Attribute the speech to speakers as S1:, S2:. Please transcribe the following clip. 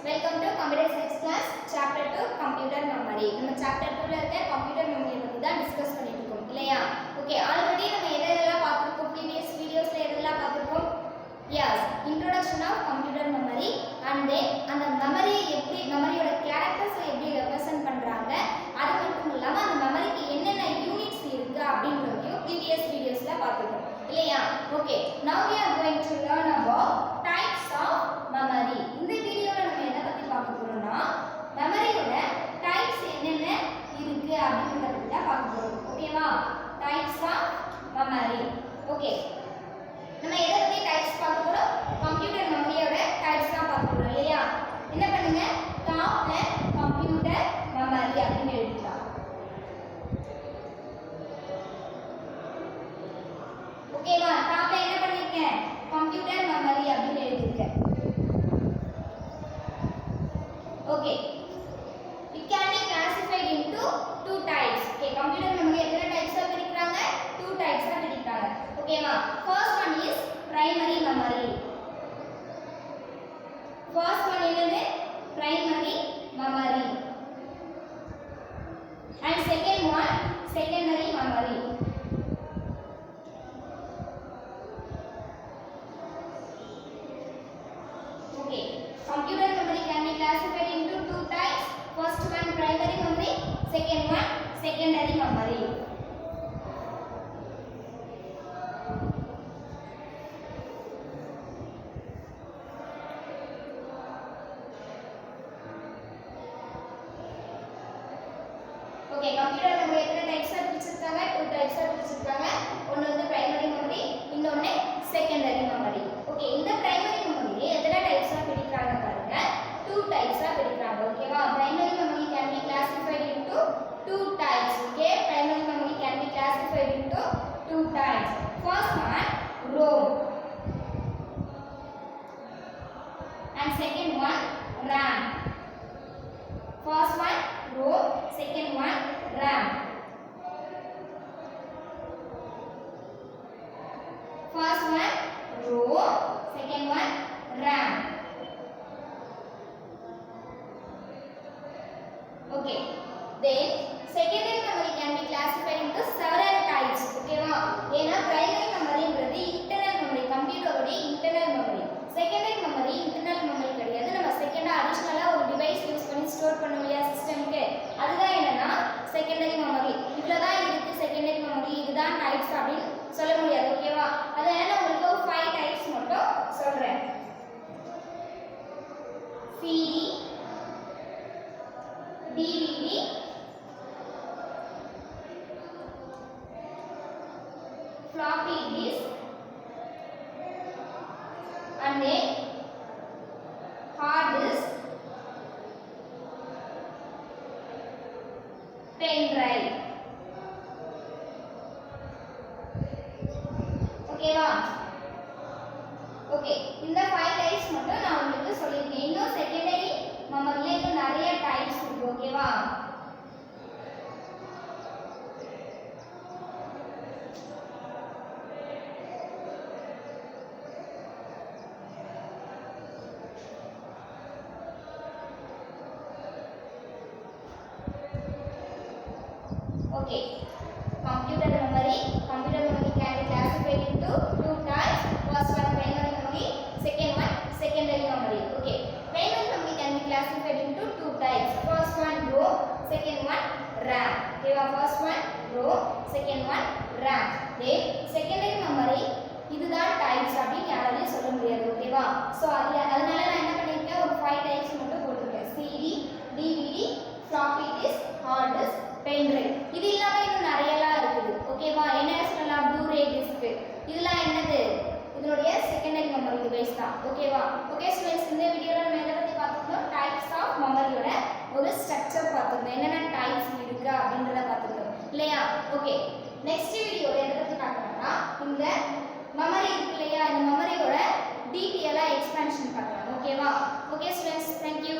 S1: Welcome to Computer Science class Chapter 2 Computer Memory. நம்ம Chapter 2ல இருக்க Computer Memory பத்தி தான் டிஸ்கஸ் பண்ணிட்டு இருக்கோம் இல்லையா? ஓகே, ஆல்ரெடி நம்ம எதெல்லாம் பார்த்திருக்கோம்? previous videosல எதெல்லாம் பார்த்திருக்கோம்? Yes, introduction of computer memory and then அந்த மெமரி எப்படி மெமரியோட கேரக்டர்ஸ் எப்படி ரெப்ரசன்ட் பண்றாங்க, அது மட்டும் இல்லாம அந்த மெமரிக்கு என்னென்ன யூனிட்ஸ் இருக்கு அப்படின்றதையும் previous videosல பார்த்திருக்கோம் இல்லையா? Okay, now we are going to learn about types of memory. இந்த வீடியோல நம்ம எதை பத்தி பார்க்க போறோம்னா மெமரியோட டைப்ஸ் என்னென்ன இருக்கு அப்படிங்கறத பத்தி தான் பார்க்க போறோம். ஓகேவா? Types of memory. ஓகே, நம்ம எதை பத்தி டைப்ஸ் பார்க்க போறோம்? கம்ப்யூட்டர் மெமரியோட டைப்ஸ் தான் பார்க்க போறோம் இல்லையா? என்ன பண்ணுங்க, டாப்ல கம்ப்யூட்டர் மெமரி அப்படின்னு எழுதிக்கலாம். ஓகேவா? டாப்ல என்ன பண்ணிருக்கேன், கம்ப்யூட்டர் மெமரி அப்படின்னு எழுதிருக்கேன். Okay, it can be classified into two types. Okay, computer memory எத்தனை டைப்ஸா பிரிக்கறாங்க? Two typesா பிரிக்கறாங்க. ஓகேவா? First one is primary memory. First one என்னது? Primary memory. And second one secondary memory. Okay, computer memory can be classified into two types. First one primary memory, second one secondary memory. Okay, computer memory எத்தனை டைப்ஸா பிரிச்சிருக்காங்க? Two டைப்ஸா பிரிச்சிருக்காங்க. ஒன்னு வந்து primary memory, இன்னொன்னு secondary memory. Okay, இந்த primary memory எத்தனை டைப்ஸா பிரிக்கறாங்க பாருங்க. Two டைப்ஸா பிரிக்கறாங்க. ஓகேவா? Primary memory can be classified into two types. Okay, primary memory can be classified into two types. First one ROM and second one RAM. First one ROM, second one RAM. First one ROM, second one RAM. Okay, then secondary memory can be classified into several types. ஓகேவா? ஏனா primary memoryன்றது internal memory, கம்ப்யூட்டரோட internal memory. secondary memory internal memory கிடையாது. நம்ம செகண்டா அடிஷனலா ஒரு device use பண்ணி store பண்ணுவோம் இல்லையா சிஸ்டம்க்கு, அதுதான் என்னன்னா secondary memory. இவ்வளவுதான் இருக்கு secondary memory, இதுதான் டைப்ஸ் அப்படின்னு சொல்ல முடியாது. ஓகேவா? அதனால நான் உங்களுக்கு ஒரு 5 டைப்ஸ் மட்டும் சொல்றேன். CD, DVD, floppy disk, and then hard disk, pen drive. ஓகேவா? ஓகே, இந்த 5 டைப்ஸ் மட்டும் நான் உங்களுக்கு சொல்லிருக்கேன். இன்னும் செகண்டரி மெமரில இன்னும் நிறைய டைப்ஸ் இருக்கு. ஓகேவா? Okay, computer memory can be classified into two types. First one primary memory, second one secondary memory. Okay, primary memory can be classified into two types. First one ROM, second one RAM. Okay, first one ROM, second one RAM. Then secondary memory இதுதான் types அப்படின்னு யாராலையும் சொல்ல முடியாது. ஓகேவா? So அதனால நான் என்ன பண்ணியிருக்கேன், ஒரு 5 டைப்ஸ் மட்டும் போட்டிருக்கேன். CD, DVD, floppy disk, hard disk, pen drive. இது இல்லாம இன்னும் நிறையலாம் இருக்குது. ஓகேவா? என்ன சொல்லலாம், ப்ளூரே டிஸ்க். இதெல்லாம் என்னது, இதனுடைய செகண்டரி மெமரி டிவைஸ் தான். ஓகேவா? ஓகே ஸ்டூடண்ட்ஸ், இந்த வீடியோல நம்ம எதை பத்தி பார்த்துட்டோம், டைப்ஸ் ஆஃப் மெமரியோட ஒரு ஸ்ட்ரக்சர் பார்த்துட்டோம், என்னென்ன டைப்ஸ் இருக்கு அப்படின்றத பார்த்துட்டோம் இல்லையா? ஓகே, நெக்ஸ்ட் வீடியோல எதை பத்தி பார்க்கறோம்னா இந்த மெமரி இருக்கு இல்லையா, இந்த மெமரியோட டீடைலா எக்ஸ்பான்ஷன் பார்க்கலாம். ஓகேவா? Okay students, thank you.